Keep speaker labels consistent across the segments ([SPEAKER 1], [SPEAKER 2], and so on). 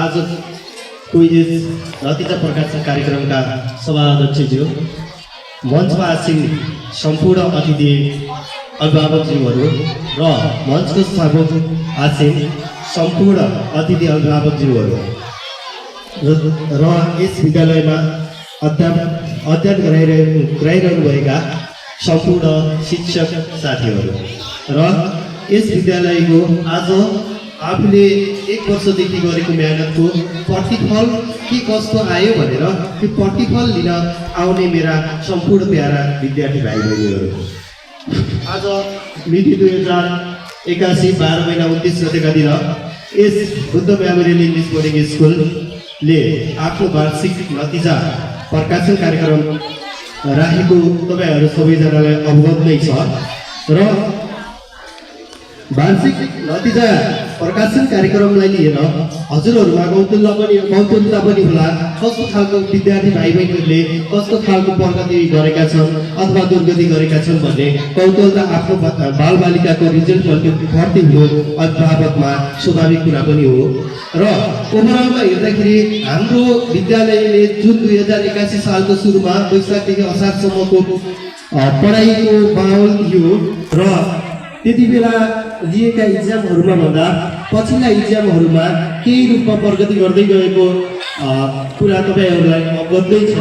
[SPEAKER 1] आजको यस नतिजा प्रकाशन कार्यक्रमका सभाध्यक्षज्यू, मञ्चमा आसीन सम्पूर्ण अतिथि अभिभावकज्यूहरू र मञ्चको सामु आसीन सम्पूर्ण अतिथि अभिभावकज्यूहरू र यस विद्यालयमा अध्ययन गराइरहनुभएका सम्पूर्ण शिक्षक साथीहरू र यस विद्यालयको आज आफूले 1 वर्षदेखि गरेको मेहनतको प्रतिफल के कस्तो आयो भनेर त्यो प्रतिफल लिन आउने मेरा सम्पूर्ण प्यारा विद्यार्थी भाइ बहिनीहरू, आज मिति 2081 12 महिना 29 गतेका दिन यस बुद्ध मेमोरियल इङ्ग्लिस बोर्डिङ स्कुलले आफ्नो वार्षिक नतिजा प्रकाशन कार्यक्रम राखेको तपाईहरू सबैजनालाई अवगत नै छ र वार्षिक नतिजा प्रकाशन कार्यक्रमलाई लिएर हजुरहरूमा कौतुकता पनि होला। कस्तो खालको विद्यार्थी भाइ बहिनीहरूले कस्तो खालको प्रगति गरेका छन् अथवा दुर्गति गरेका छन् भन्ने कौतुकता आफ्नो बालबालिकाको रिजल्ट प्रति हुनु अभिभावकमा स्वाभाविक कुरा पनि हो र ओभरअलमा हेर्दाखेरि हाम्रो विद्यालयले जुन 2081 सालको सुरुमा वैशाखदेखि असारसम्मको पढाइको माहौल थियो र त्यति बेला लिएका इक्जामहरूमा भन्दा पछिल्ला इक्जामहरूमा केही रूपमा प्रगति गर्दै गएको कुरा तपाईहरूलाई अवगत नै छ।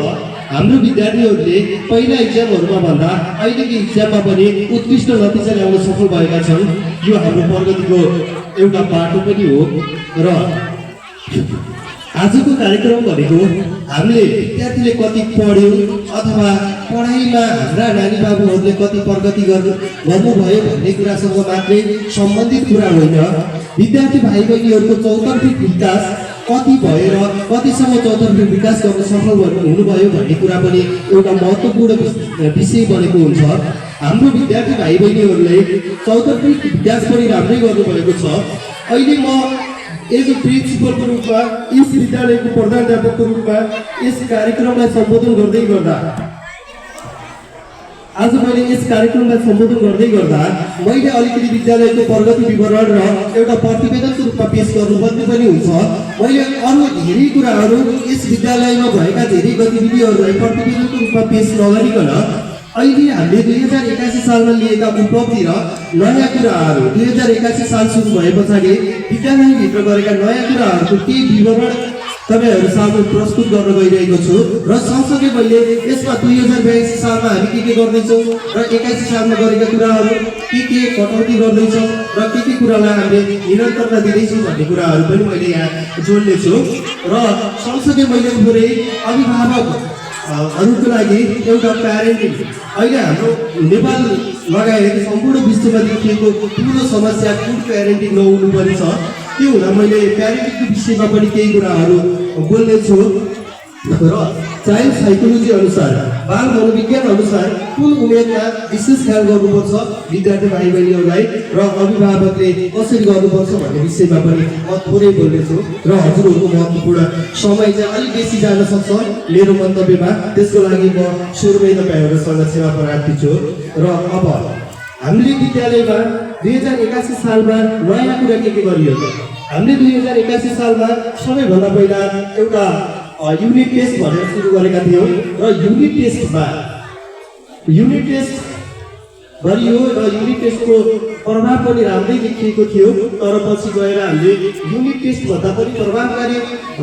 [SPEAKER 1] हाम्रो विद्यार्थीहरूले पहिला इक्जामहरूमा भन्दा अहिलेको इक्जाममा पनि उत्कृष्ट नतिजा ल्याउन सफल भएका छन्। यो हाम्रो प्रगतिको एउटा बाटो पनि हो र आजको कार्यक्रम भनेको हामीले विद्यार्थीले कति पढ्यो अथवा पढाइमा हाम्रा नानी बाबुहरूले कति प्रगति गर्नुभयो भन्ने कुरासँग मात्रै सम्बन्धित कुरा होइन। विद्यार्थी भाइ बहिनीहरूको चौतर्फी विकास कति भएर कतिसम्म चौतर्फी विकास गर्न सफल हुनुभयो भन्ने कुरा पनि एउटा महत्त्वपूर्ण विषय बनेको हुन्छ। हाम्रो विद्यार्थी भाइ बहिनीहरूले चौतर्फी विकास पनि राम्रै गर्नुभएको छ। अहिले म एज अ प्रिन्सिपलको रूपमा यस विद्यालयको प्रधानाध्यापकको रूपमा यस कार्यक्रमलाई सम्बोधन गर्दै गर्दा मैले अलिकति विद्यालयको प्रगति विवरण र एउटा प्रतिवेदनको रूपमा पेश गर्नुपर्ने पनि हुन्छ। मैले अरू धेरै कुराहरू यस विद्यालयमा भएका धेरै गतिविधिहरूलाई प्रतिवेदनको रूपमा पेश नगरिकन अहिले हामीले 2081 सालमा लिएका उपलब्धि र नयाँ कुराहरू 2081 साल सुरु भए पछाडि विद्यालयभित्र गरेका नयाँ कुराहरूको केही विवरण तपाईहरू सामु प्रस्तुत गर्न गइरहेको छु र सँगसँगै मैले यसमा 2082 सालमा हामी के गर्दैछौँ र 81 सालमा गरेका कुराहरू के कटौती गर्दैछौँ र के कुरालाई हामीले निरन्तरता दिँदैछौँ भन्ने कुराहरू पनि मैले यहाँ जोड्नेछु र सँगसँगै मैले पुरै अभिभावकहरूको लागि एउटा प्यारेन्टिङ अहिले हाम्रो नेपाल लगायत सम्पूर्ण विश्वमा देखिएको ठुलो समस्या गुड प्यारेन्टिङ नहुनुपर्ने छ। त्यो हुँदा मैले प्यारेन्टिङको विषयमा पनि केही कुराहरू बोल्नेछु र चाइल्ड साइकोलोजी अनुसार बाल मनोविज्ञान अनुसार कुन उमेरमा विशेष ख्याल गर्नुपर्छ विद्यार्थी भाइ बहिनीहरूलाई र अभिभावकले कसरी गर्नुपर्छ भन्ने विषयमा पनि म थोरै बोल्नेछु र हजुरहरूको महत्त्वपूर्ण समय चाहिँ अलिक बेसी जान सक्छ मेरो मन्तव्यमा। त्यसको लागि म सुरुमै तपाईँहरूसँग सेवा प्राप्ति छु र अब हामीले विद्यालयमा 2081 सालमा नयाँ कुरा के गरियो त हामीले 2081 सालमा सबैभन्दा पहिला एउटा युनिट टेस्ट भनेर सुरु गरेका थियौँ र युनिट टेस्ट गरियो र युनिट टेस्टको प्रभाव पनि राम्रै देखिएको थियो। तर पछि गएर हामीले युनिट टेस्ट भन्दा पनि प्रभावकारी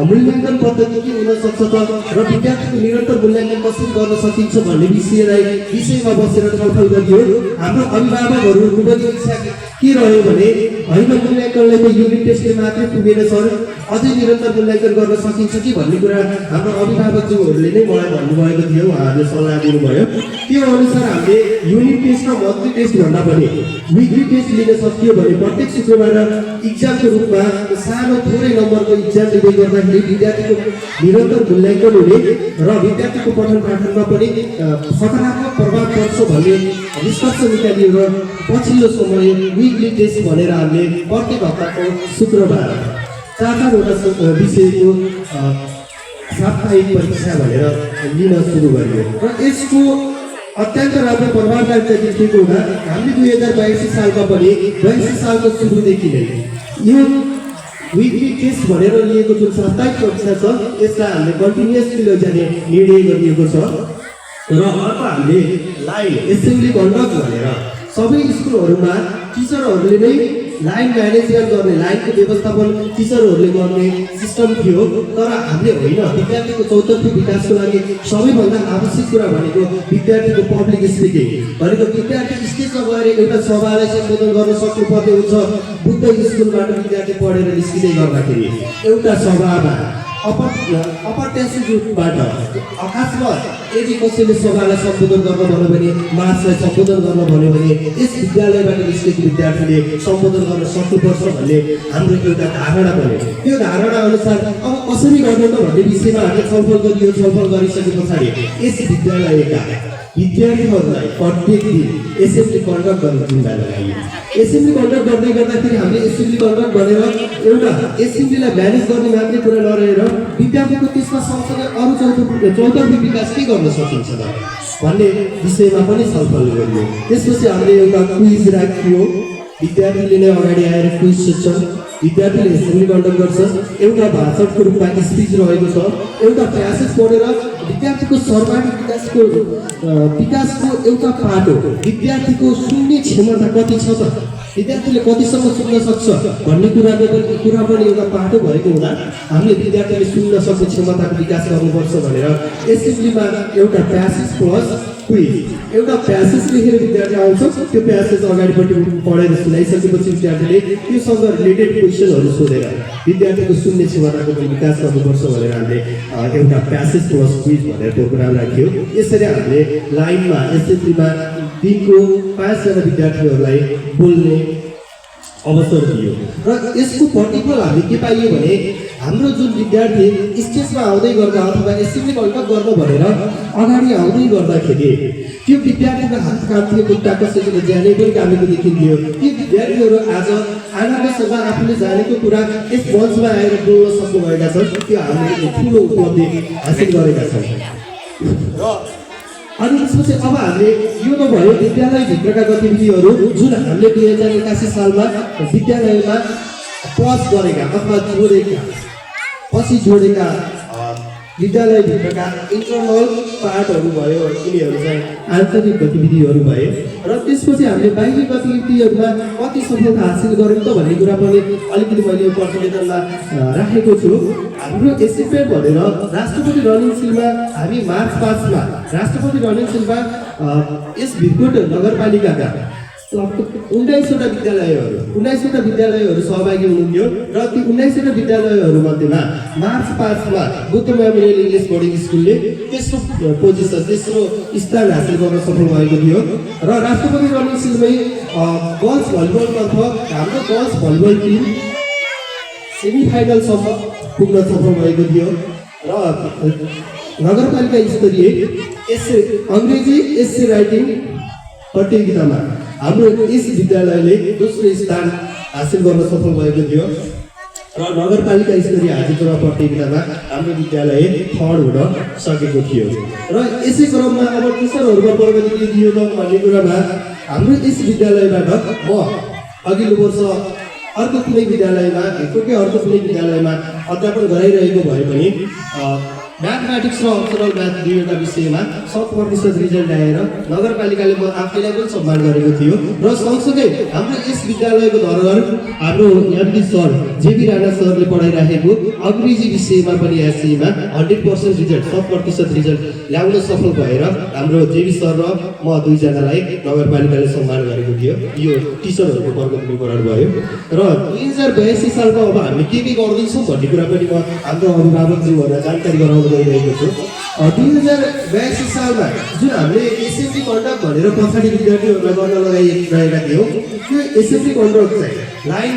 [SPEAKER 1] मूल्याङ्कन पद्धति के हुन सक्छ त र विद्यार्थीको निरन्तर मूल्याङ्कन कसरी गर्न सकिन्छ भन्ने विषयमा बसेर छलफल गरियो। हाम्रो अभिभावकहरूको पनि इच्छा के रह्यो भने होइन मूल्याङ्कनलाई त युनिट टेस्टले मात्रै पुगेन सर, अझै निरन्तर मूल्याङ्कन गर्न सकिन्छ कि भन्ने कुरा हाम्रो अभिभावकज्यूहरूले नै मलाई भन्नुभएको थियो, उहाँहरूले सल्लाह दिनुभयो। त्यो अनुसार हामीले युनिट टेस्ट र मन्थली टेस्ट भन्दा पनि विकली टेस्ट लिन सकियो भने प्रत्येक शुक्रबार इक्जामको रूपमा सानो थोरै नम्बरको इक्जाम दिँदै गर्दाखेरि विद्यार्थीको निरन्तर मूल्याङ्कन हुने र विद्यार्थीको पठन पाठनमा पनि सकारात्मक प्रभाव पर्छ भन्ने निष्कर्ष निकालियो र पछिल्लो समय विकली टेस्ट भनेर हामीले प्रत्येक हप्ताको शुक्रबार 4-4वटा विषयको साप्ताहिक परीक्षा भनेर लिन सुरु गरियो र यसको अत्यन्त राम्रो प्रभावकारिता देखिएको हुँदा हामीले 2082 सालमा पनि 82 सालको सुरुदेखि नै यो विकली टेस्ट भनेर लिएको जुन साप्ताहिक कक्षा छ यसलाई हामीले कन्टिन्युअसली लैजाने निर्णय गरिएको छ र अर्को हामीले लाइन एसेम्ब्ली कन्डक्ट भनेर सबै स्कुलहरूमा टिचरहरूले नै लाइन म्यानेजमेन्ट गर्ने लाइनको व्यवस्थापन टिचरहरूले गर्ने सिस्टम थियो तर हामीले होइन विद्यार्थीको चौतर्फी विकासको लागि सबैभन्दा आवश्यक कुरा भनेको विद्यार्थीको पब्लिक स्पिकिङ भनेको विद्यार्थी स्टेजमा गएर एउटा सभालाई सम्बोधन गर्न सक्नुपर्ने हुन्छ बुद्ध स्कुलबाट विद्यार्थी पढेर निस्किँदै गर्दाखेरि एउटा सभामा अप्रत्याशितबाट अकस्मात यदि कसैले सभालाई सम्बोधन गर्न भन्यो भने मार्चलाई सम्बोधन गर्न भन्यो भने यस विद्यालयबाट निस्केको विद्यार्थीले सम्बोधन गर्न सक्नुपर्छ भन्ने हाम्रो एउटा धारणा बन्यो त्यो धारणा अनुसार अब कसरी गर्नु त भन्ने विषयमा हामीले छलफल गरिसके पछाडि यस विद्यालयका विद्यार्थीहरूलाई प्रत्येक दिन एसेम्ब्ली कन्डक्ट गर्ने जिम्मा लगाइयो एसेम्ब्ली कन्डक्ट गर्दै गर्दाखेरि हामीले एसेम्ब्ली कन्डक्ट गरेर एउटा एसेम्ब्लीलाई म्यानेज गर्ने मात्रै कुरा नरहेर विद्यार्थीको त्यसमा सँगसँगै अरू चौतर्फी विकास के गर्न सकिन्छ त भन्ने विषयमा पनि छलफल गरियो त्यसपछि हामीले एउटा क्विज राखियो विद्यार्थीले नै अगाडि आएर क्विज सोध्छन् विद्यार्थीले एसेम्ब्ली कन्डक्ट गर्छ एउटा भाषणको रूपमा स्पिच रहेको छ एउटा प्यासेज पढेर विद्यार्थीको सर्वाङ्गीण विकासको एउटा पाटो विद्यार्थीको सुन्ने क्षमता कति छ त विद्यार्थीले कतिसम्म सुन्न सक्छ भन्ने कुरा पनि एउटा पाटो भएको हुँदा हामीले विद्यार्थीले सुन्न सक्ने क्षमताको विकास गर्नुपर्छ भनेर एसेम्ब्लीमा एउटा प्यासेज प्लस क्विज एउटा प्यासेज लेखेर विद्यार्थी आउँछ त्यो प्यासेज अगाडिपट्टि पढेर सुनाइसकेपछि विद्यार्थीले त्योसँग रिलेटेड क्वेसनहरू सोधेर विद्यार्थीको सुन्ने क्षमताको पनि विकास गर्नुपर्छ भनेर हामीले एउटा प्यासेज प्लस क्विज भनेर प्रोग्राम राख्यो यसरी हामीले लाइनमा एसेम्ब्लीमा दिनको 5 जना विद्यार्थीहरूलाई बोल्ने अवसर दियो र यसको प्रतिफल हामीले के पाइयो भने हाम्रो जुन विद्यार्थी स्टेजमा आउँदै गर्दा अथवा एसेम्ब्ली कन्डक्ट गर्न भनेर अगाडि आउँदै गर्दाखेरि त्यो विद्यार्थीको हात कामले खुट्टा कसैले जाने पनि कामेको देखिन्थ्यो ती विद्यार्थीहरू आज आनन्दसँग आफूले जानेको कुरा यस मञ्चमा आएर बोल्न सक्नुभएका छन् त्यो हामीले ठुलो उपलब्धि हासिल गरेका छौँ अनि त्यसपछि अब हामीले यो त भयो विद्यालयभित्रका गतिविधिहरू जुन हामीले 2081 सालमा विद्यालयमा प्लस गरेका अथवा जोडेका विद्यालयभित्रका इन्टरनल पार्टहरू भयो यिनीहरू चाहिँ आन्तरिक गतिविधिहरू भए र त्यसपछि हामीले बाह्य गतिविधिहरूमा कति सफलता हासिल गऱ्यौँ त भन्ने कुरा पनि अलिकति मैले यो प्रतिवेदनमा राखेको छु हाम्रो एसिपेट भनेर राष्ट्रपति रनिङ सिलमा हामी मार्च 5 मा राष्ट्रपति रनिङ सिलमा यस भिरकोट नगरपालिकाका 19वटा विद्यालयहरू सहभागी हुनुहुन्थ्यो र ती 19वटा विद्यालयहरू मध्येमा मार्च 5 मा बुद्ध मेमोरियल इङ्ग्लिस बोर्डिङ स्कुलले तेस्रो स्थान हासिल गर्न सफल भएको थियो र राष्ट्रपति रनिङ सिलमै गर्ल्स भलिबलतर्फ हाम्रो गर्ल्स भलिबल टिम सेमिफाइनलसम्म पुग्न सफल भएको थियो र नगरपालिका स्तरीय अङ्ग्रेजी एस्से राइटिङ प्रतियोगितामा हाम्रो यस विद्यालयले दोस्रो स्थान हासिल गर्न सफल भएको थियो र नगरपालिका स्तरीय हाजिरा प्रतियोगितामा हाम्रो विद्यालय थर्ड हुन सकेको थियो र यसै क्रममा अब टिचरहरूमा प्रगति के थियो त भन्ने कुरामा हाम्रो यस विद्यालयबाट म अघिल्लो वर्ष अर्को कुनै विद्यालयमा अध्यापन गराइरहेको भए पनि म्याथमेटिक्स र अप्सनल म्याथ दुईवटा विषयमा 100% रिजल्ट आएर नगरपालिकाले म आफैलाई पनि सम्मान गरेको थियो र सँगसँगै हाम्रो यस विद्यालयको धरोहर हाम्रो एमडी सर जेबी राणा सरले पढाइराखेको अङ्ग्रेजी विषयमा पनि एससीमा 100% रिजल्ट 100% रिजल्ट ल्याउन सफल भएर हाम्रो जेबी सर र म दुईजनालाई नगरपालिकाले सम्मान गरेको थियो यो टिचरहरूको वर्गको विवरण भयो र 2082 सालमा अब हामी के गर्दैछौँ भन्ने कुरा पनि म हाम्रो अभिभावकज्यूहरूलाई जानकारी गराउन गइरहेको छु 2082 सालमा जुन हामीले एसेम्ब्ली कन्डक्ट भनेर पछाडि विद्यार्थीहरूलाई गर्न लगाइरहेका थियौँ त्यो एसेम्ब्ली कन्डक्ट चाहिँ लाइन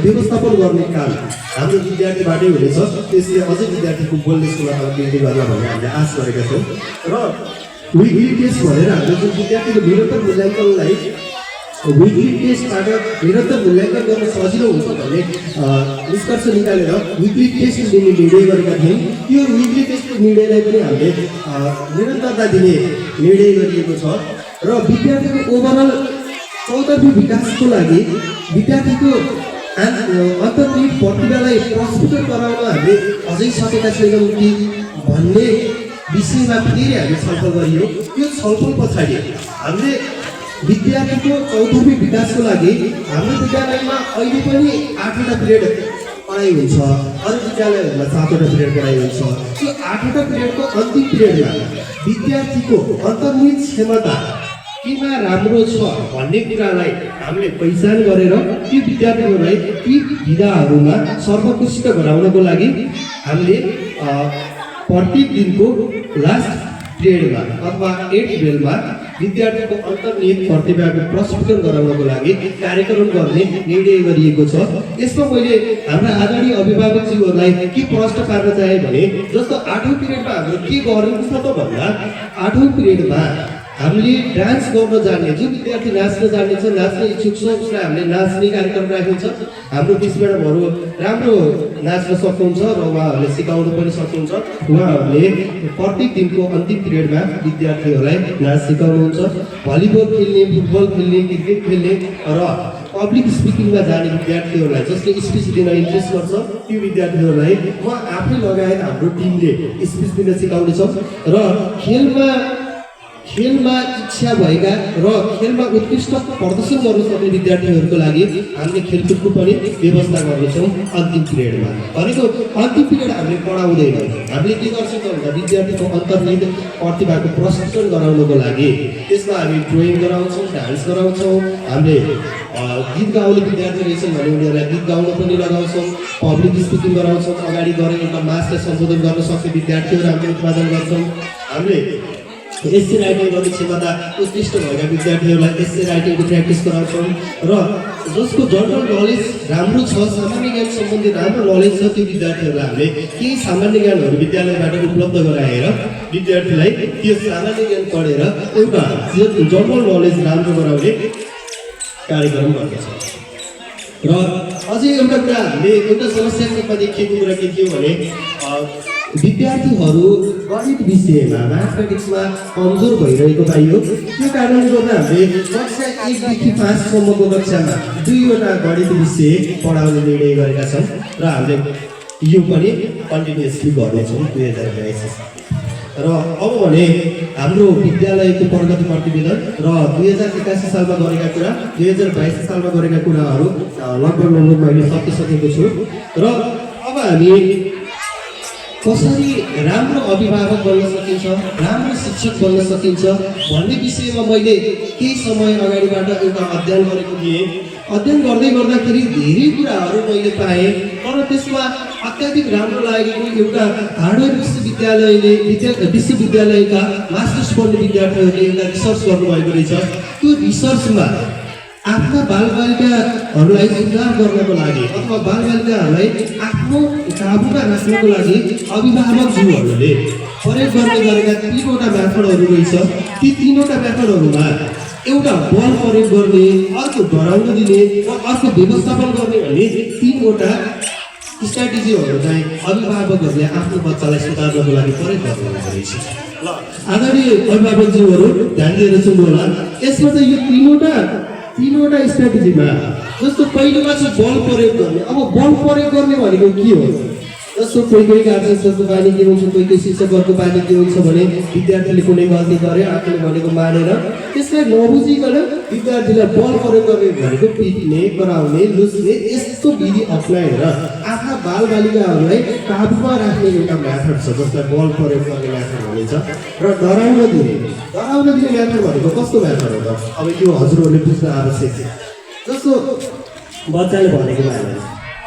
[SPEAKER 1] व्यवस्थापन गर्ने काम हाम्रो विद्यार्थीबाटै हुनेछ त्यसले अझै विद्यार्थीको बोल्ने क्षमता वृद्धि गर्न भन्ने हामीले आश गरेका छौँ र विकली टेस्ट भनेर हामीले जुन विद्यार्थीको निरन्तर मूल्याङ्कनलाई विकली टेस्टबाट निरन्तर मूल्याङ्कन गर्न सजिलो हुन्छ भन्ने निष्कर्ष निकालेर विकली टेस्ट दिने निर्णय गरेका थियौँ त्यो विकली टेस्टको निर्णयलाई पनि हामीले निरन्तरता दिने निर्णय गरिएको छ र विद्यार्थीको ओभरअल चौतर्फी विकासको लागि विद्यार्थीको अन्तर्निहित प्रतिभालाई प्रस्फुट गराउन हामीले अझै सकेका छैनौँ कि भन्ने विषयमा फेरि हामी छलफल गरियो। यो छलफल पछाडि हामीले विद्यार्थीको चौथौँ विकासको लागि हाम्रो विद्यालयमा अहिले पनि 8वटा पिरियड पढाइ हुन्छ, अरू विद्यालयहरूमा 7वटा पिरियड पढाइ हुन्छ। त्यो 8वटा पिरियडको अन्तिम पिरियडमा विद्यार्थीको अन्तर्निहित क्षमता केमा राम्रो छ भन्ने कुरालाई हामीले पहिचान गरेर ती विद्यार्थीहरूलाई ती विधाहरूमा सर्वोत्कृष्ट गराउनको लागि हामीले प्रत्येक दिनको लास्ट पिरियडमा अथवा 8 बेलमा विद्यार्थीको अन्तर्निहित प्रतिभाको प्रस्फुटन गराउनको लागि कार्यक्रम गर्ने निर्णय गरिएको छ। यसमा मैले हाम्रा आदरणीय अभिभावकज्यूहरूलाई के प्रश्न पार्न चाहे भने जस्तो 8औं पिरियडमा हाम्रो के गर्नु छ त भन्दा 8औं पिरियडमा हामीले डान्स गर्न जान्ने जो विद्यार्थी नाच्न जान्ने छ, नाच्न इच्छुक छ, उसलाई हामीले नाच्ने कार्यक्रम राखिन्छ। हाम्रो बिच म्याडमहरू राम्रो नाच्न सक्नुहुन्छ र उहाँहरूले सिकाउनु पनि सक्नुहुन्छ। उहाँहरूले प्रत्येक दिनको अन्तिम पिरियडमा विद्यार्थीहरूलाई नाच सिकाउनुहुन्छ। भलिबल खेल्ने, फुटबल खेल्ने, क्रिकेट खेल्ने र पब्लिक स्पिकिङमा जाने विद्यार्थीहरूलाई जसले स्पिच दिन इन्ट्रेस्ट गर्छ त्यो विद्यार्थीहरूलाई म आफै लगायत हाम्रो टिमले स्पिच दिन सिकाउनेछौँ र खेलमा इच्छा भएका र खेलमा उत्कृष्ट प्रदर्शन गर्न सक्ने विद्यार्थीहरूको लागि हामीले खेलकुदको पनि व्यवस्था गर्नेछौँ अन्तिम पिरियडमा। भनेको अन्तिम पिरियड हामीले पढाउँदैनौँ, हामीले के गर्छौँ त भन्दा विद्यार्थीको अन्तर्निहित प्रतिभाको प्रशिक्षण गराउनको लागि त्यसमा हामी ड्रइङ गराउँछौँ, डान्स गराउँछौँ, हामीले गीत गाउने विद्यार्थी रहेछन् भने उनीहरूलाई गीत गाउन पनि लगाउँछौँ, पब्लिक स्पिकिङ गराउँछौँ, अगाडि गएर एउटा मासलाई सम्बोधन गर्न सक्ने विद्यार्थीहरू हामीले उत्पादन गर्छौँ। हामीले एस्से राइटिङ गर्ने क्षमता उत्कृष्ट भएका विद्यार्थीहरूलाई एस्से राइटिङको प्र्याक्टिस गराउँछौँ र जसको जनरल नलेज राम्रो छ, सामान्य ज्ञान सम्बन्धी राम्रो नलेज छ त्यो विद्यार्थीहरूलाई हामीले केही सामान्य ज्ञानहरू विद्यालयबाट उपलब्ध गराएर विद्यार्थीलाई त्यो सामान्य ज्ञान पढेर एउटा जनरल नलेज राम्रो गराउने कार्यक्रम गर्दछौँ। र अझै एउटा कुरा हामीले एउटा समस्याको रूपमा देखिएको कुरा के थियो भने विद्यार्थीहरू गणित विषयमा म्याथमेटिक्समा कमजोर भइरहेको पाइयो। त्यो कारणले गर्दा हामीले कक्षा 1 देखि 5 सम्मको कक्षामा 2वटा गणित विषय पढाउने निर्णय गरेका छौँ र हामीले यो पनि कन्टिन्युअसली गर्नेछौँ 2022 र अब भने हाम्रो विद्यालयको प्रगति प्रतिवेदन र 2081 सालमा गरेका कुरा 2022 सालमा गरेका कुराहरू लगभग मैले सकिसकेको छु र अब हामी कसरी राम्रो अभिभावक बन्न सकिन्छ, राम्रो शिक्षक बन्न सकिन्छ भन्ने विषयमा मैले केही समय अगाडिबाट एउटा अध्ययन गरेको थिएँ। अध्ययन गर्दै गर्दाखेरि धेरै कुराहरू मैले पाएँ तर त्यसमा अत्याधिक राम्रो लागेको एउटा हार्डवेयर विश्वविद्यालयका मास्टर्स पढ्ने विद्यार्थीहरूले एउटा रिसर्च गर्नुभएको रहेछ। त्यो रिसर्चमा आफ्ना बालबालिकाहरूलाई उद्धार गर्नको लागि अथवा बालबालिकाहरूलाई आफ्नो काबुमा राख्नको लागि अभिभावकज्यूहरूले प्रयोग गर्ने गरेका 3वटा मेथडहरू रहेछ। ती 3वटा मेथडहरूमा एउटा बल प्रयोग गर्ने, अर्को डराउन दिने र अर्को व्यवस्थापन गर्ने भन्ने 3वटा स्ट्राटेजीहरू चाहिँ अभिभावकहरूले आफ्नो बच्चालाई सुधार्नको लागि प्रयोग गर्नुहुन्छ रहेछ। ल आदरणीय अभिभावकज्यूहरू ध्यान दिएर सुन्नुहोला। यसमा चाहिँ यो 3वटा स्ट्राटेजीमा जस्तो पहिलोमा चाहिँ बल प्रयोग गर्ने। अब बल प्रयोग गर्ने भनेको के हो? जस्तो कोही गार्जेन्सहरूको बानी के हुन्छ, कोही शिक्षकहरूको बानी के हुन्छ भने विद्यार्थीले कुनै गल्ती गर्यो आफूले भनेको मानेर त्यसलाई नबुझिकन विद्यार्थीलाई बल प्रयोग गर्ने भनेको पिट्ने, कराउने, लुस्ने यस्तो विधि अप्नाएर आफ्ना बालबालिकाहरूलाई काबुमा राख्ने एउटा मेथड छ जसलाई बल प्रयोग गर्ने मेथड भनिन्छ। र डराउन दिने मेथड भनेको कस्तो मेथड हो त? अब यो हजुरहरूले बुझ्न आवश्यक छ। जस्तो बच्चाले भनेको मानेन,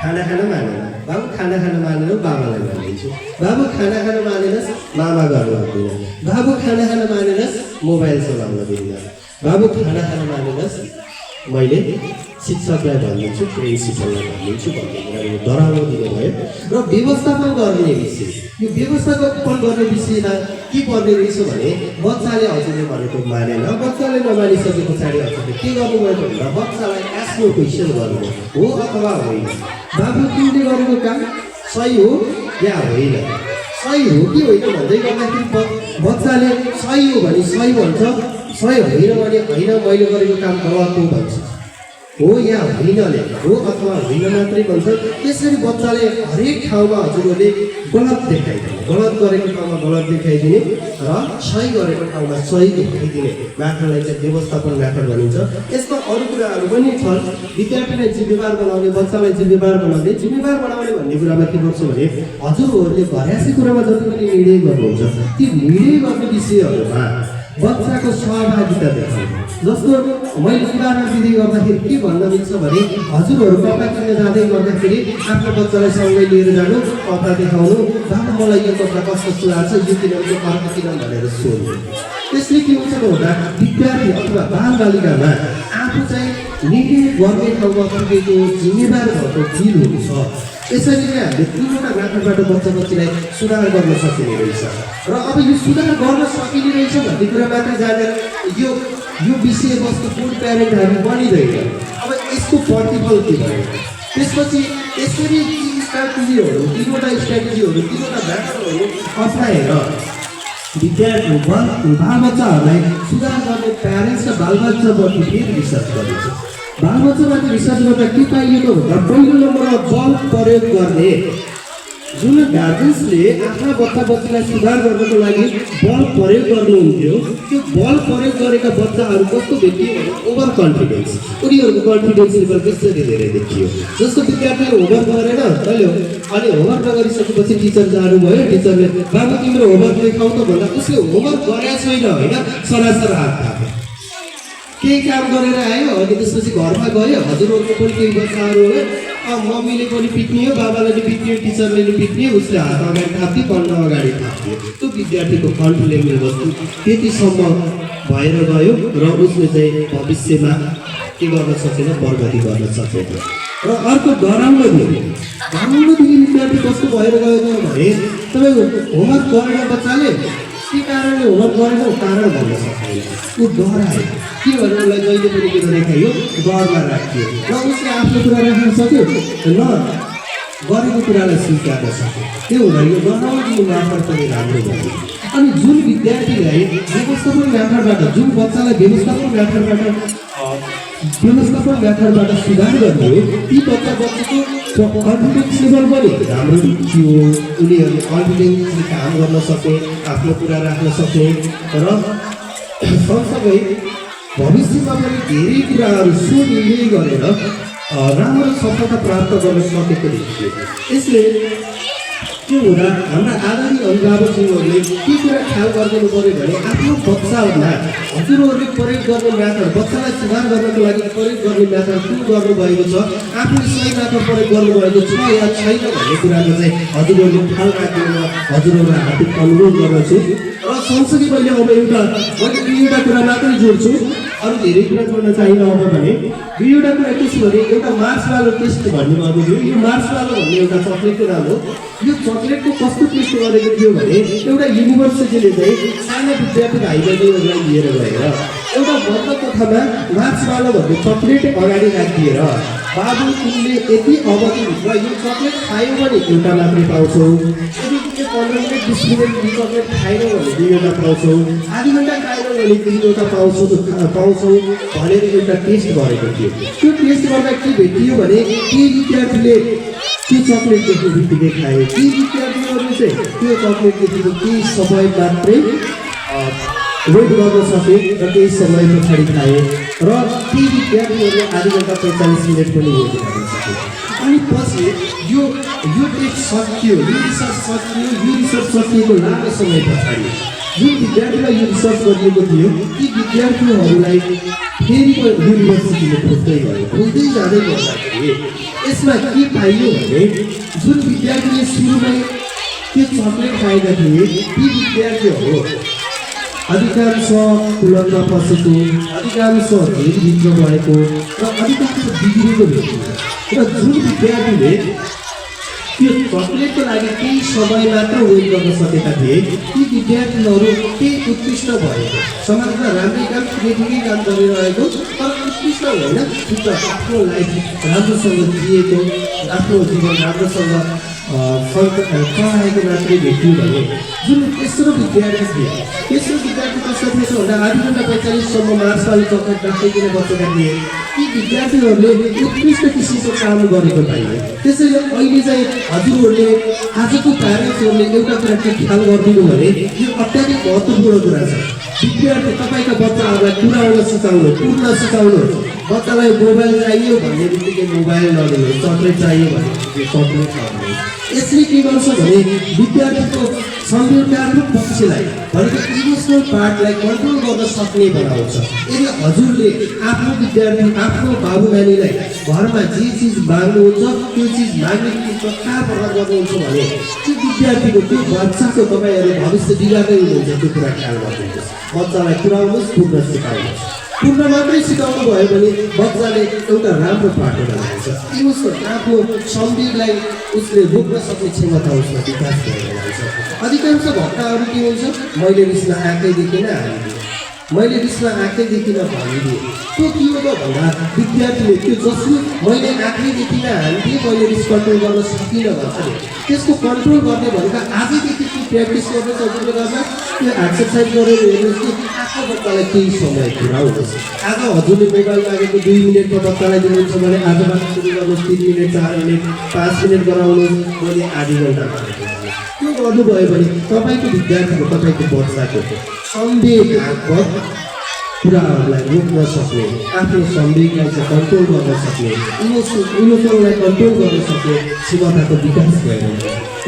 [SPEAKER 1] खाना खान मानेन, बाबु खाना खान मानेन बाबालाई भनिदिन्छु, बाबु खाना खान मानेनस् मामा गर्न दिन्न, बाबु खाना खान मानेनस् मोबाइल चलाउन दिन्न, बाबु खाना खान मानेनस् मैले शिक्षकलाई भनिदिन्छु, प्रिन्सिपललाई भनिदिन्छु भन्ने कुरा यो डराउन दिने भयो। र व्यवस्थापन गर्ने विषय, यो व्यवस्थापन गर्ने विषयमा के पर्ने रहेछ भने बच्चाले हजुरले भनेको मानेन, बच्चाले नमानिसके पछाडि हजुरले के गर्नुभयो भन्दा बच्चालाई आफ्नो क्वेसन गर्नुभयो, हो अथवा होइन, बाबु तिमीले गरेको काम सही हो या होइन, सही हो कि होइन भन्दै गर्दाखेरि बच्चाले सही हो भने सही भन्छ, सही होइन भने होइन मैले गरेको काम गलत हो भन्छ। हो या होइनले हो अथवा होइन मात्रै भन्छ। त्यसरी बच्चाले हरेक ठाउँमा हजुरहरूले गलत देखाइदिने, गलत गरेको ठाउँमा गलत देखाइदिने र सही गरेको ठाउँमा सही देखाइदिने म्याथडलाई चाहिँ व्यवस्थापन म्याथड भनिन्छ। यसमा अरू कुराहरू पनि छन्। विद्यार्थीलाई जिम्मेवार बनाउने, बच्चालाई जिम्मेवार बनाउने भन्ने कुरामा के गर्छु भने हजुरहरूले घरयासी कुरामा जति पनि निर्णय गर्नुहुन्छ ती निर्णय गर्ने विषयहरूमा बच्चाको सहभागिता देखाउनु। जस्तो मैले उदाहरण दिँदै गर्दाखेरि के भन्न मिल्छ भने हजुरहरू कपडा किन्न जाँदै गर्दाखेरि आफ्नो बच्चालाई सँगै लिएर जानु, कपडा देखाउनु, बाबा मलाई यो कपडा कस्तो सुहाएको छ, यो किनौँ यो अर्को किनौँ भनेर सोध्नु। त्यसले के हुन्छ भन्दा विद्यार्थी अथवा बालबालिकामा आफू चाहिँ निर्णय गर्ने ठाउँमा पुगेको जिम्मेवार भएको फिल हुन्छ। यसरी नै हामीले तीनवटा म्याथडबाट बच्चा बच्चीलाई सुधार गर्न सकिने रहेछ। र अब यो सुधार गर्न सकिने रहेछ भन्ने कुरा मात्रै जानेर यो विषयवस्तु गुड प्यारेन्ट हामी बनिँदैन। अब यसको प्रतिफल के भयो? त्यसपछि यसरी तीनवटा स्ट्राटेजीहरू तीनवटा म्याथडहरू अप्नाएर विद्यार्थी बालबच्चाहरूलाई सुधार गर्ने प्यारेन्ट्स र बालबच्चाप्रति फेरि रिसर्च गरिन्छ। बालबच्चामाथि रिसर्च गर्दा के पाइएको भन्दा पहिलो नम्बरमा बल प्रयोग गर्ने। जुन गार्जेन्सले आफ्ना बच्चा बच्चीलाई सुधार गर्नको लागि बल प्रयोग गर्नुहुन्थ्यो त्यो बल प्रयोग गरेका बच्चाहरू कस्तो देखियो भने ओभर कन्फिडेन्स। उनीहरूको कन्फिडेन्स लेभल त्यसरी धेरै देखियो। जस्तो विद्यार्थीले होमवर्क गरेन तैँले अनि होमवर्क नगरिसकेपछि टिचर जानुभयो, टिचरले बाबु तिम्रो होमवर्क देखाउ त भन्दा उसले होमवर्क गरेको छैन होइन, सरासर हात थाप्यो। केही काम गरेर आयो अनि त्यसपछि घरमा गयो, हजुरहरूको पनि केही बच्चाहरू हो मम्मीले पनि पिट्ने हो, बाबाले पनि पिट्ने हो, टिचरले पनि पिट्ने, उसले हात अगाडि थाप्थ्यो, पढ्न अगाडि थाप्थ्यो। त्यो विद्यार्थीको कन्फिडेन्स वस्तु त्यतिसम्म भएर गयो र उसले चाहिँ भविष्यमा के गर्न सकेन, प्रगति गर्न सकेन। र अर्को डराउनदेखि विद्यार्थी कस्तो भएर गएको भने तपाईँको होमवर्क गरेन बच्चाले के कारणले होमवर्क गरेन कारण भन्न सक्दैन, ऊ डरायो। के भने उसलाई जहिले पनि कुरो देखाइयो, डरमा राखियो। र उसले आफ्नो कुरा राख्न सक्यो न गरेको कुरालाई स्वीकार्न सक्यो। त्यो हुँदा यो डराउने म्याथड पनि राम्रो भयो। अनि जुन विद्यार्थीलाई व्यवस्थापन म्याथडबाट, जुन बच्चालाई व्यवस्थापन म्याथडबाट सुधार गर्ने हो ती बच्चा बच्चाको कन्फिडेन्स लेभल पनि राम्रो थियो। उनीहरूले कन्फिडेन्सले काम गर्न सके, आफ्नो कुरा राख्न सके र सँगसँगै भविष्यमा पनि धेरै कुराहरू सोधिँदै गरेर राम्रो सफलता प्राप्त गर्न सकेको देखियो। यसले के हुँदा हाम्रा आदरणीय अभिभावकज्यूहरूले के कुरा ख्याल गरिदिनु पऱ्यो भने आफ्नो बच्चामा हजुरहरूले प्रयोग गर्ने म्याथड, बच्चालाई सुधार गर्नको लागि प्रयोग गर्ने म्याथड कुन गर्नुभएको छ, आफूले सही म्याथड प्रयोग गर्नुभएको छ या छैन भन्ने कुरामा चाहिँ हजुरहरूले ख्याल राखिदिनु हजुरहरूलाई हार्दिक अनुरोध गर्दछु। र सँगसँगै मैले अब एउटा कुरा मात्रै जोड्छु, अरू धेरै कुरा जोड्न चाहिन। अब भने दुईवटा कुरा के छ भने एउटा मार्सवालो टेस्ट भन्ने भएको थियो। यो मार्सवालो भन्ने एउटा चक्लेटको नाम हो। यो चक्लेटको कस्तो टेस्ट गरेको थियो भने एउटा युनिभर्सिटीले चाहिँ सानो विद्यार्थी भाइ बहिनीहरूलाई लिएर गएर एउटा बन्द कोठामा मार्सवालो भन्ने चक्लेट अगाडि राखिदिएर बाबु तिमीले यति अवधिभित्र यो चक्लेट खायो भने एउटा मात्रै पाउँछौ, यदि 15 मिनट 20 मिनट यो चक्लेट खाएनौ भने 2वटा पाउँछौ, आधी घन्टा खाएनौ भने 3वटा पाउँछौ भनेर एउटा टेस्ट गरेको थियो। त्यो टेस्ट गर्दा के भेटियो भने के विद्यार्थीले त्यो चक्लेट देख्ने बित्तिकै खायो, के विद्यार्थीहरूले चाहिँ त्यो चक्लेट देखेको केही समय मात्रै वेट गर्न सके र केही समय पछाडि खाए र ती विद्यार्थीहरूले आधी घन्टा 45 मिनट पनि वेट गर्न सके। अनि पछि यो टेस्ट सकियो, यो रिसर्च सकिएको लामो समय पछाडि जुन विद्यार्थीलाई यो रिसर्च गरिएको थियो ती विद्यार्थीहरूलाई फेरि युनिभर्सिटीले खोज्दै जाँदै गर्दाखेरि यसमा के पाइयो भने जुन विद्यार्थीले सुरुमै त्यो चक्लेट खाएका थिए ती विद्यार्थीहरू अधिकांश कुलरमा फसेको, अधिकांश भित्र भएको र अधिकांश बिग्रेको भेटियो। र जुन विद्यार्थीले त्यो चक्लेटको लागि केही समय मात्र वेट गर्न सकेका थिए ती विद्यार्थीहरू केही उत्कृष्ट भएको, समाजमा राम्रै काम क्रिएटिभै काम गरिरहेको तर उत्कृष्ट होइन, आफ्नो लाइफ राम्रोसँग जिएको, आफ्नो जीवन राम्रोसँग चलाएको मात्रै भेट्यो भने जुन तेस्रो विद्यार्थी थिए तेस्रो विद्यार्थी कस्तो थिएछ भन्दा आधी घन्टा 45सम्म मार्सवालो चक्लेट राख्दैकिन बसेका थिए। ती विद्यार्थीहरूले उत्कृष्ट किसिमको काम गरेको पाइयो। त्यसैले अहिले चाहिँ हजुरहरूले आजको प्यारेन्ट्सहरूले एउटा कुरा के ख्याल गरिदिनु भने यो अत्याधिक महत्त्वपूर्ण कुरा छ। विद्यार्थी तपाईँका बच्चाहरूलाई कुराउन सिकाउनु, कुर्न सिकाउनु। बच्चालाई मोबाइल चाहियो भन्ने बित्तिकै मोबाइल नदिनु, चक्लेट चाहियो भने चक्लेट नदिनु। यसले के गर्छ भने विद्यार्थीको संवेदनात्मक पक्षलाई भनेको इमोसनल पार्टलाई कन्ट्रोल गर्न सक्ने बनाउँछ। यदि हजुरले आफ्नो विद्यार्थी आफ्नो बाबु नानीलाई घरमा जे चिज माग्नुहुन्छ त्यो चिज माग्ने बित्तिकै कहाँ प्रकार गर्नुहुन्छ भने त्यो विद्यार्थीको त्यो बच्चाको तपाईँहरूले भविष्य बिगार्दै हुनुहुन्छ। त्यो कुरा ख्याल गरिदिनुहोस्। बच्चालाई कुराउनुहोस्, कुर्न सिकाउनुहोस्। कुर्न मात्रै सिकाउनु भयो भने बच्चाले एउटा राम्रो पाटो लगाउँछ। इमोसनल आफ्नो संवेगलाई उसले रोक्न सक्ने क्षमता उसमा विकास भएर जान्छ। अधिकांश घटनाहरू के हुन्छ, मैले रिसमा आँखै देखिन हालिदिएँ, मैले रिसमा आँखै देखिन भनिदिएँ। त्यो के हो त भन्दा विद्यार्थीले त्यो जसले मैले आँखै देखिन हालिदिएँ, मैले रिस कन्ट्रोल गर्न सकिनँ भन्छ नि, त्यसको कन्ट्रोल गर्ने भनेको आजैदेखि त्यो प्र्याक्टिस गर्दै सजिलो गर्न त्यो एक्सर्साइज गरेर हेर्नुहोस् कि आफ्नो बच्चालाई केही समय पुऱ्याउनुहोस्। आज हजुरले मोबाइल मागेको 2 मिनटमा बच्चालाई दिनुहुन्छ भने आजबाट सुरु गर्नुहोस् 3 मिनट 4 मिनट 5 मिनट गराउनुहोस्, मैले आधी घन्टा गरेको। त्यो गर्नुभयो भने तपाईँको विद्यार्थीको तपाईँको बच्चाको संवेदनात्मक कुराहरूलाई रोक्न सक्ने, आफ्नो संवेगलाई चाहिँ कन्ट्रोल गर्न सक्ने, इमोसनलाई कन्ट्रोल गर्न सक्ने क्षमताको विकास भएर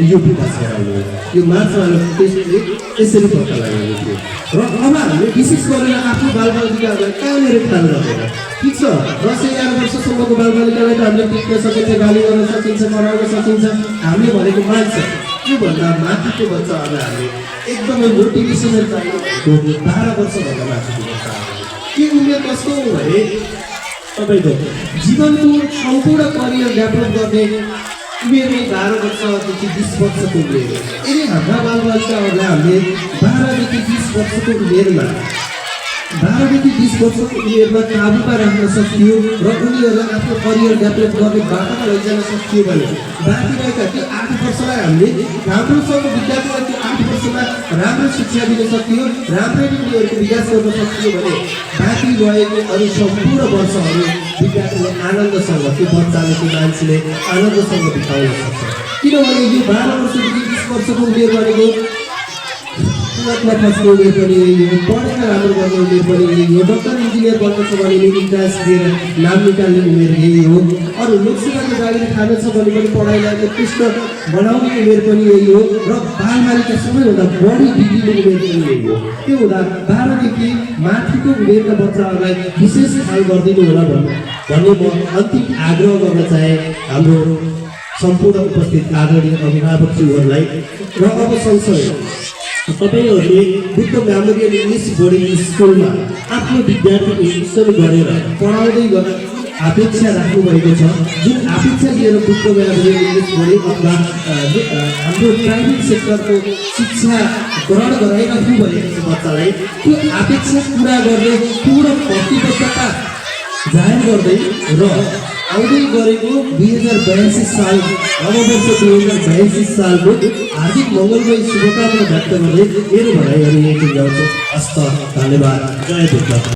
[SPEAKER 1] यो विकास गराउनु यो मार्चवाला टेस्टले यसरी पत्ता लगाउनु थियो। र अब हामीले विशेष गरेर आफ्नो बालबालिकाहरूलाई कहाँनिर ख्याल गर्दैन। ठिक छ, 10-11 वर्षसम्मको बालबालिकालाई त हामीले टिप्न सकिन्छ, गाली गर्न सकिन्छ, कराउन सकिन्छ, हामीले भनेको मान्छ। त्योभन्दा माथिको बच्चाहरूलाई हामीले एकदमै मोटिभेसनल चाहिएको 12 वर्षभन्दा माथिको बच्चाहरूलाई के उमेर कस्तो हो भने तपाईँको जीवनको सम्पूर्ण करियर डेभलप गर्ने उमेरमै 12 वर्षदेखि 20 वर्षको उमेर। यदि हाम्रा बालबालिकाहरूलाई हामीले 12देखि 20 वर्षको उमेरमा काबुमा राख्न सकियो र उनीहरूलाई आफ्नो करियर डेभलप गर्ने बाटोमा लैजान सकियो भने बाँकी रहेका त्यो 8 वर्षलाई हामीले राम्रोसँग विद्यार्थीलाई त्यो 8 वर्षमा राम्रो शिक्षा दिन सकियो, राम्ररी उनीहरूको विकास गर्न सकियो भने बाँकी रहेको अरू सम्पूर्ण वर्षहरू विद्यार्थीले आनन्दसँग त्यो बच्चाले त्यो मान्छेले आनन्दसँग बिताउन सक्छ। किनभने यो 12 वर्षदेखि 20 वर्षको उमेर भनेको सुरुवातमा खस्ने उमेर पनि यही हो, पढेर राम्रो गर्ने उमेर पनि यही हो, डक्टर इन्जिनियर बन्नु छ भने इन्ट्रान्स दिएर नाम निकाल्ने उमेर यही हो, अरू लोकसेवाको जागिर खानु छ भने पनि पढाइलाई उत्कृष्ट बनाउने उमेर पनि यही हो र बालबालिका सबैभन्दा बढी बिग्रिने उमेर पनि यही हो। त्यो हुँदा 12देखि माथिको उमेरका बच्चाहरूलाई विशेष ख्याल गरिदिनु होला भन्ने म अन्तिम आग्रह गर्न चाहे हाम्रो सम्पूर्ण उपस्थित आदरणीय अभिभावकज्यूहरूलाई। र अब सँगसँगै तपाईँहरूले बुद्ध मेमोरियल इङ्ग्लिस बोर्डिङ स्कुलमा आफ्नो विद्यार्थीको एडमिसन गरेर पढाउँदै गर्न अपेक्षा राख्नुभएको छ। जुन अपेक्षा लिएर बुद्ध मेमोरियल इङ्ग्लिस बोर्डिङ अथवा हाम्रो प्राइभेट सेक्टरको शिक्षा ग्रहण गराइराख्नु भएको छ बच्चालाई, त्यो अपेक्षा पुरा गर्ने पूर्ण प्रतिबद्धता जाहेर गर्दै र आउँदै गरेको 2082 साल नववर्ष 2082 सालको हार्दिक मङ्गलमय शुभकामना व्यक्त गर्दै मेरो भनाइहरू यही टुङ्ग्याउँछु। हस्त, धन्यवाद, जय बुद्ध।